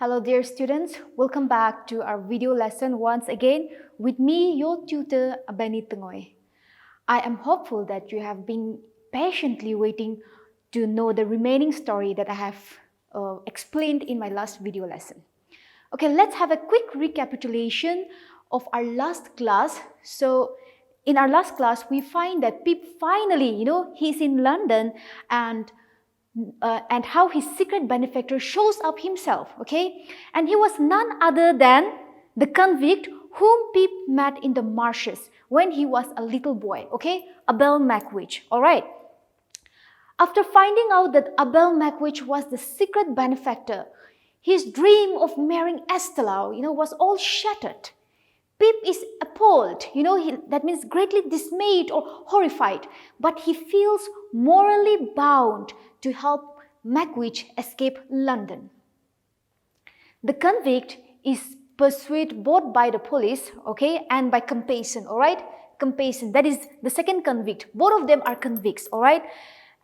Hello dear students, welcome back to our video lesson once again with me, your tutor Benny Tengoy. I am hopeful that you have been patiently waiting to know the remaining story that I have explained in my last video lesson. Okay, let's have a quick recapitulation of our last class. So, in our last class, we find that Pip finally, he's in London and how his secret benefactor shows up himself, okay? And he was none other than the convict whom Pip met in the marshes when he was a little boy, okay? Abel Mackwich, all right? After finding out that Abel Mackwich was the secret benefactor, his dream of marrying Estella, was all shattered. Pip is appalled, that means greatly dismayed or horrified, but he feels morally bound to help Mackwich escape London. The convict is pursued both by the police, okay, and by Compassion, all right? Compassion, that is the second convict. Both of them are convicts, all right?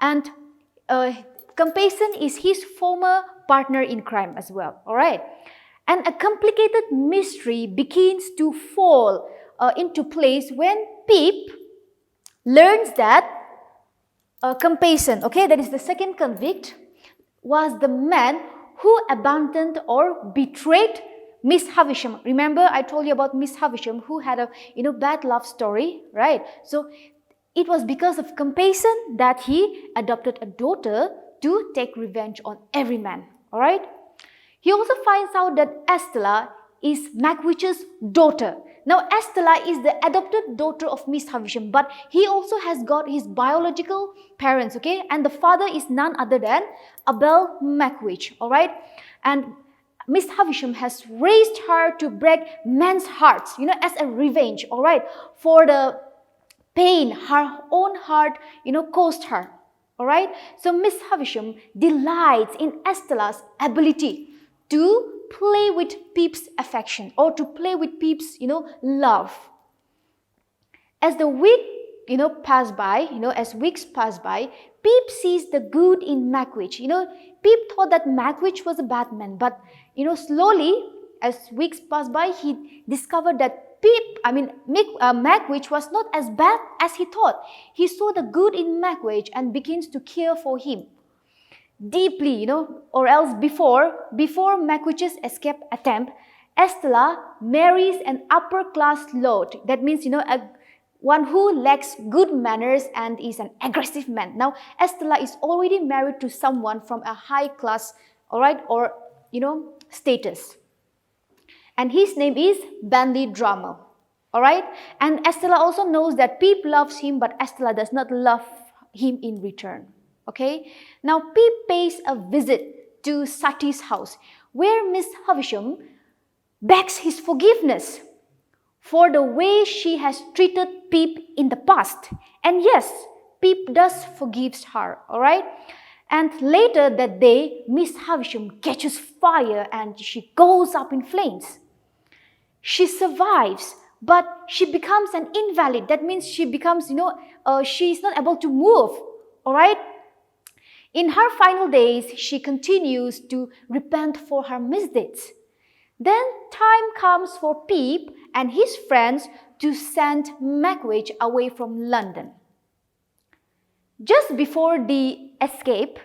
And Compassion is his former partner in crime as well, all right? And a complicated mystery begins to fall into place when Pip learns that Compassion, okay, that is the second convict, was the man who abandoned or betrayed Miss Havisham. Remember, I told you about Miss Havisham who had a bad love story, right? So it was because of Compassion that he adopted a daughter to take revenge on every man, all right? He also finds out that Estella is Mackwitch's daughter. Now, Estella is the adopted daughter of Miss Havisham, but he also has got his biological parents, okay? And the father is none other than Abel Mackwich, all right? And Miss Havisham has raised her to break men's hearts, as a revenge, all right? For the pain her own heart, caused her, all right? So Miss Havisham delights in Estella's ability to play with Pip's affection or to play with Pip's, love. As the week, pass by, as weeks pass by, Pip sees the good in Mackwich. Pip thought that Mackwich was a bad man, but, slowly, as weeks pass by, he discovered that Mackwich was not as bad as he thought. He saw the good in Mackwich and begins to care for him deeply, or else before Mackwitch's escape attempt, Estella marries an upper-class lord. That means, one who lacks good manners and is an aggressive man. Now, Estella is already married to someone from a high class, all right, or, status. And his name is Bandy Drummer, all right? And Estella also knows that Pip loves him, but Estella does not love him in return. Okay, now Pip pays a visit to Satis' house, where Miss Havisham begs his forgiveness for the way she has treated Pip in the past. And yes, Pip does forgives her, all right? And later that day, Miss Havisham catches fire and she goes up in flames. She survives, but she becomes an invalid. That means she becomes, she is not able to move, all right? In her final days, she continues to repent for her misdeeds. Then time comes for Pip and his friends to send Mackwich away from London. Just before the escape,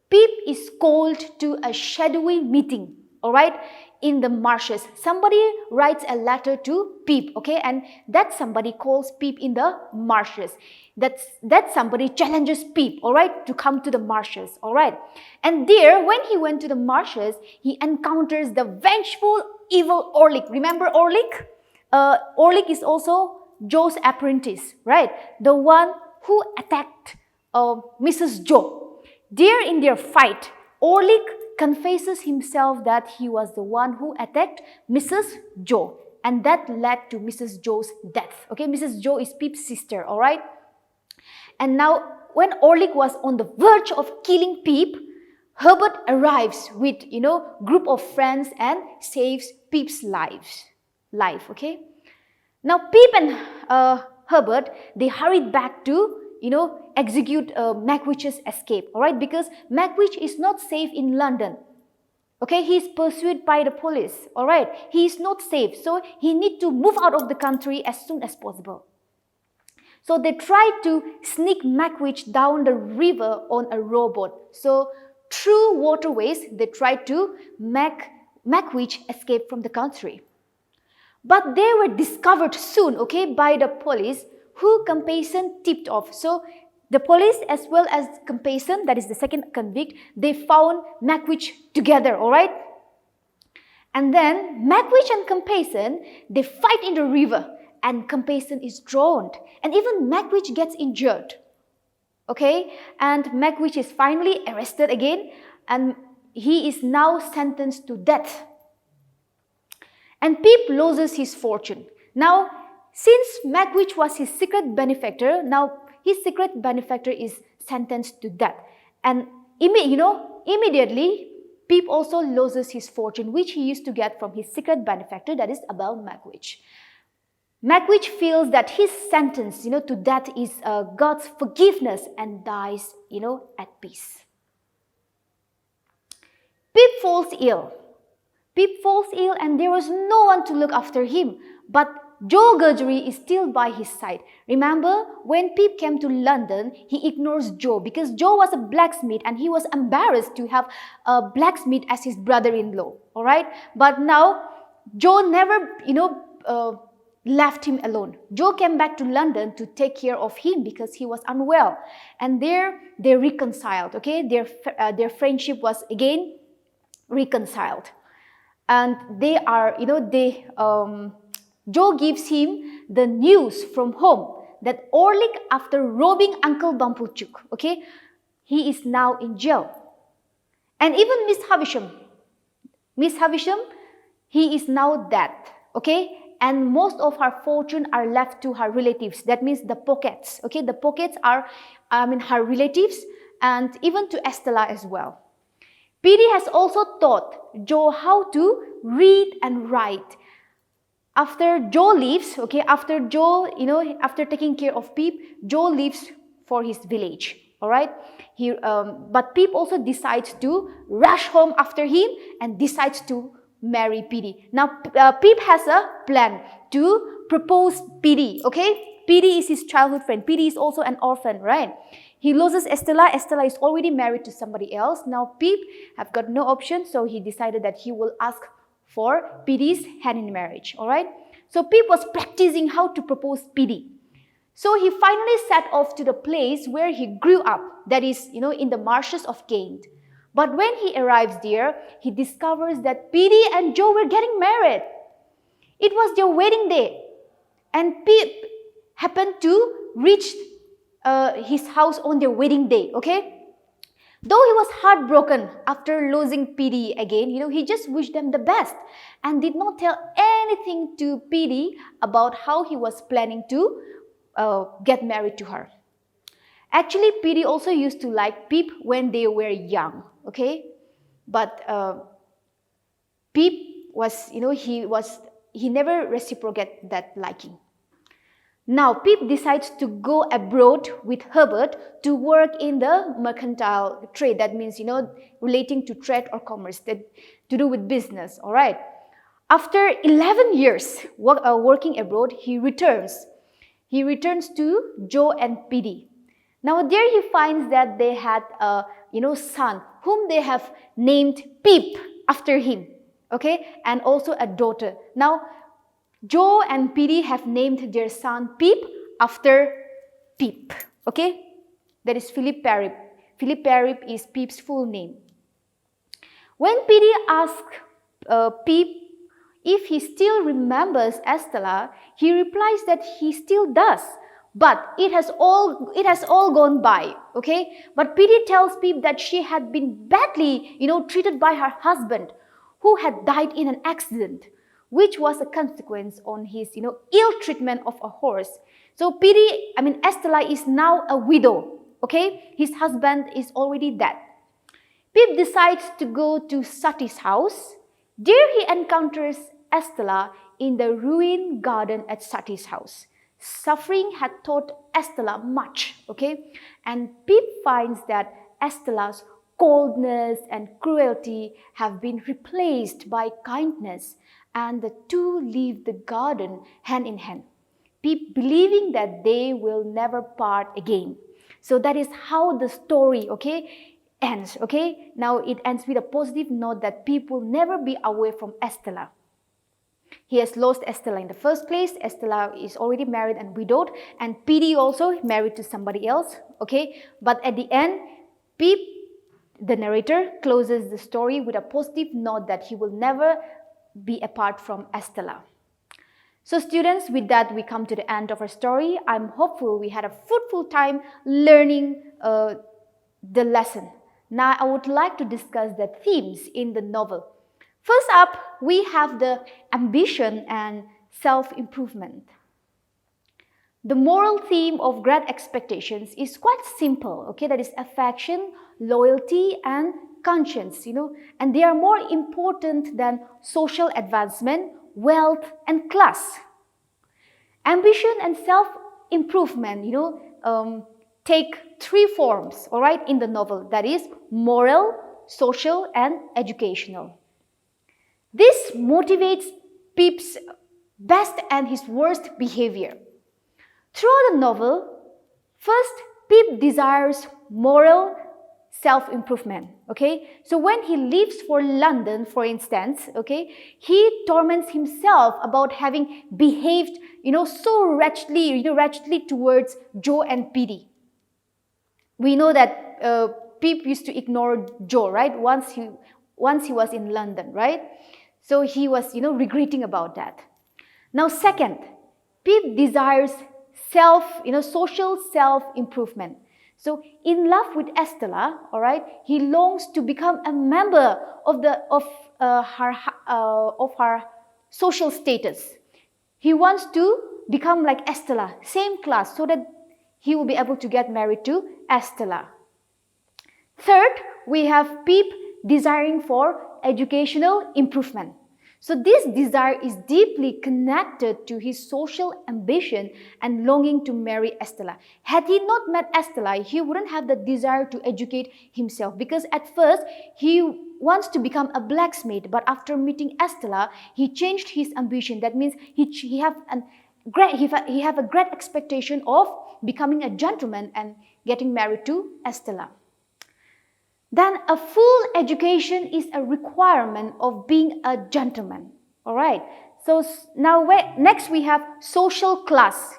Pip is called to a shadowy meeting, all right, in the marshes. Somebody writes a letter to Pip, okay, and that somebody calls Pip in the marshes. That somebody challenges Pip, all right, to come to the marshes, all right. And there, when he went to the marshes, he encounters the vengeful, evil Orlick. Remember Orlick? Orlick is also Joe's apprentice, right? The one who attacked Mrs. Joe. There in their fight, Orlick confesses himself that he was the one who attacked Mrs. Joe. And that led to Mrs. Joe's death. Okay, Mrs. Joe is Pip's sister, all right? And now, when Orlick was on the verge of killing Pip, Herbert arrives with, group of friends and saves Pip's life, okay? Now, Pip and Herbert, they hurried back to, execute Mackwitch's escape, all right? Because Mackwich is not safe in London. Okay, he is pursued by the police. All right, he is not safe, so he need to move out of the country as soon as possible. So they tried to sneak Mackwitch down the river on a rowboat. So through waterways, they tried to make Mackwitch escape from the country. But they were discovered soon, okay, by the police, who Compassion tipped off. So the police as well as Compassion, that is the second convict, they found Mackwitch together, all right? And then Mackwitch and Compassion, they fight in the river, and Compassion is drowned, and even Mackwitch gets injured. Okay, and Mackwitch is finally arrested again, and he is now sentenced to death. And Pip loses his fortune. Now, since Mackwitch was his secret benefactor, now his secret benefactor is sentenced to death. And immediately, Pip also loses his fortune, which he used to get from his secret benefactor, that is about Mackwitch. Mackwitch feels that his sentence, to death is God's forgiveness and dies, at peace. Pip falls ill. Pip falls ill and there was no one to look after him. But Joe Gurgery is still by his side. Remember, when Pip came to London, he ignores Joe because Joe was a blacksmith and he was embarrassed to have a blacksmith as his brother-in-law. All right? But now, Joe never, left him alone. Joe came back to London to take care of him because he was unwell. And there, they reconciled, okay? Their friendship was again reconciled. And they are, Joe gives him the news from home that Orlick, after robbing Uncle Bumpuchuk, okay, he is now in jail. And even Miss Havisham, he is now dead, okay? And most of her fortune are left to her relatives. That means the pockets, okay? The pockets are, her relatives, and even to Estella as well. Biddy has also taught Joe how to read and write. After Joe leaves, okay, after taking care of Pip, Joe leaves for his village, all right? But Pip also decides to rush home after him and decides to marry Biddy. Now, Pip has a plan to propose Biddy, okay? Biddy is his childhood friend. Biddy is also an orphan, right? He loses Estella. Estella is already married to somebody else. Now, Pip have got no option, so he decided that he will ask for Biddy's hand in marriage, all right? So, Pip was practicing how to propose Biddy. So, he finally set off to the place where he grew up, that is, in the marshes of Cont. But when he arrives there, he discovers that Biddy and Joe were getting married. It was their wedding day. And Pip happened to reach his house on their wedding day, okay? Though he was heartbroken after losing Biddy again, he just wished them the best and did not tell anything to Biddy about how he was planning to get married to her. Actually, Biddy also used to like Pip when they were young, okay? But Pip was, he never reciprocated that liking. Now, Pip decides to go abroad with Herbert to work in the mercantile trade. That means, relating to trade or commerce, to do with business, all right? After 11 years working abroad, he returns. He returns to Joe and Biddy. Now, there he finds that they had a, son whom they have named Pip after him, okay? And also a daughter. Now, Joe and Biddy have named their son Pip after Pip, okay? That is Philip Parrip. Philip Parrip is Pip's full name. When Biddy asks Pip if he still remembers Estella, he replies that he still does. But it has all gone by, okay? But Biddy tells Pip that she had been badly, treated by her husband, who had died in an accident, which was a consequence on his, ill treatment of a horse. So Estella is now a widow, okay? His husband is already dead. Pip decides to go to Satis' house. There he encounters Estella in the ruined garden at Satis' house. Suffering had taught Estella much, okay? And Pip finds that Estella's coldness and cruelty have been replaced by kindness, and the two leave the garden hand in hand, believing that they will never part again. So that is how the story, ends. Now it ends with a positive note that Pip will never be away from Estella. He has lost Estella in the first place. Estella is already married and widowed, and Biddy also married to somebody else. But at the end, Pip, the narrator, closes the story with a positive note that he will never be apart from Estella. So students, with that we come to the end of our story. I'm hopeful we had a fruitful time learning the lesson. Now I would like to discuss the themes in the novel. First up, we have the ambition and self-improvement. The moral theme of Great Expectations is quite simple, that is affection, loyalty and conscience, and they are more important than social advancement, wealth and class. Ambition and self-improvement, take three forms, in the novel, that is moral, social and educational. This motivates Pip's best and his worst behavior. Throughout the novel, first, Pip desires moral self-improvement, So when he leaves for London, for instance, he torments himself about having behaved, so wretchedly towards Joe and Biddy. We know that Pip used to ignore Joe, right? Once he was in London, right? So he was, regretting about that. Now, second, Pip desires social self-improvement. So, in love with Estella, he longs to become a member of her social status. He wants to become like Estella, same class, so that he will be able to get married to Estella. Third, we have Pip desiring for educational improvement. So this desire is deeply connected to his social ambition and longing to marry Estella. Had he not met Estella, he wouldn't have the desire to educate himself, because at first he wants to become a blacksmith, but after meeting Estella, he changed his ambition. That means he have a great expectation of becoming a gentleman and getting married to Estella. Then a full education is a requirement of being a gentleman. So now next we have social class.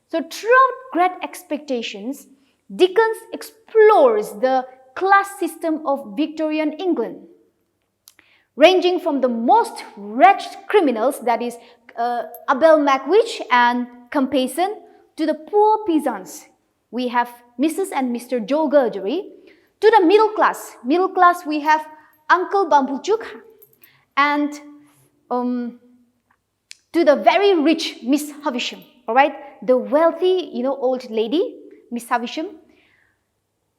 So throughout Great Expectations, Dickens explores the class system of Victorian England, ranging from the most wretched criminals, that is Abel Macwich and Compeyson, to the poor peasants. We have Mrs. and Mr. Joe Gargery. To the middle class. Middle class, we have Uncle Bumblechook, and to the very rich Miss Havisham, the wealthy, old lady, Miss Havisham.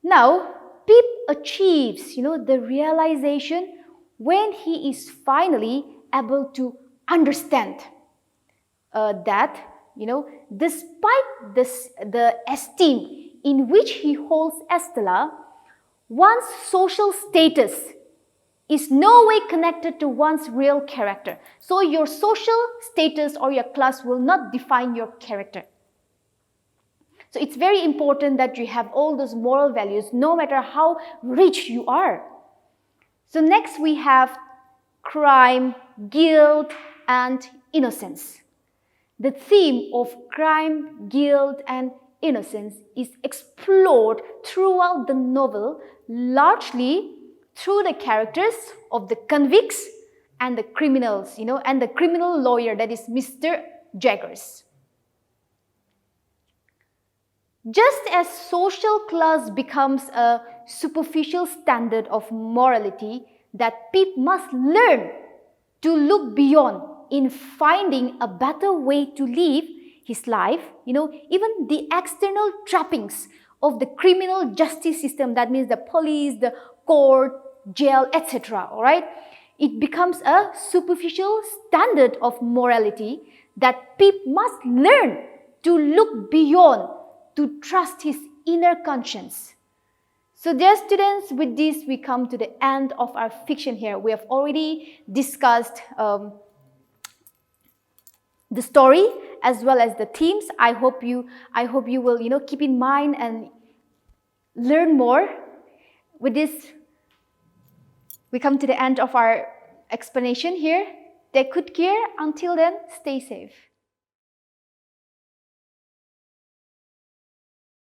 Now, Pip achieves, the realization when he is finally able to understand that, despite the esteem in which he holds Estella, one's social status is no way connected to one's real character. So your social status or your class will not define your character. So it's very important that you have all those moral values no matter how rich you are. So next we have crime, guilt, and innocence. The theme of crime, guilt, and innocence is explored throughout the novel, largely through the characters of the convicts and the criminals, and the criminal lawyer, that is Mr. Jaggers. Just as social class becomes a superficial standard of morality that Pip must learn to look beyond in finding a better way to live his life, even the external trappings of the criminal justice system, that means the police, the court, jail, etc. It becomes a superficial standard of morality that Pip must learn to look beyond, to trust his inner conscience. So dear students, with this we come to the end of our fiction here. We have already discussed the story as well as the themes. I hope you will keep in mind and learn more. With this, we come to the end of our explanation here. Take good care. Until then, stay safe.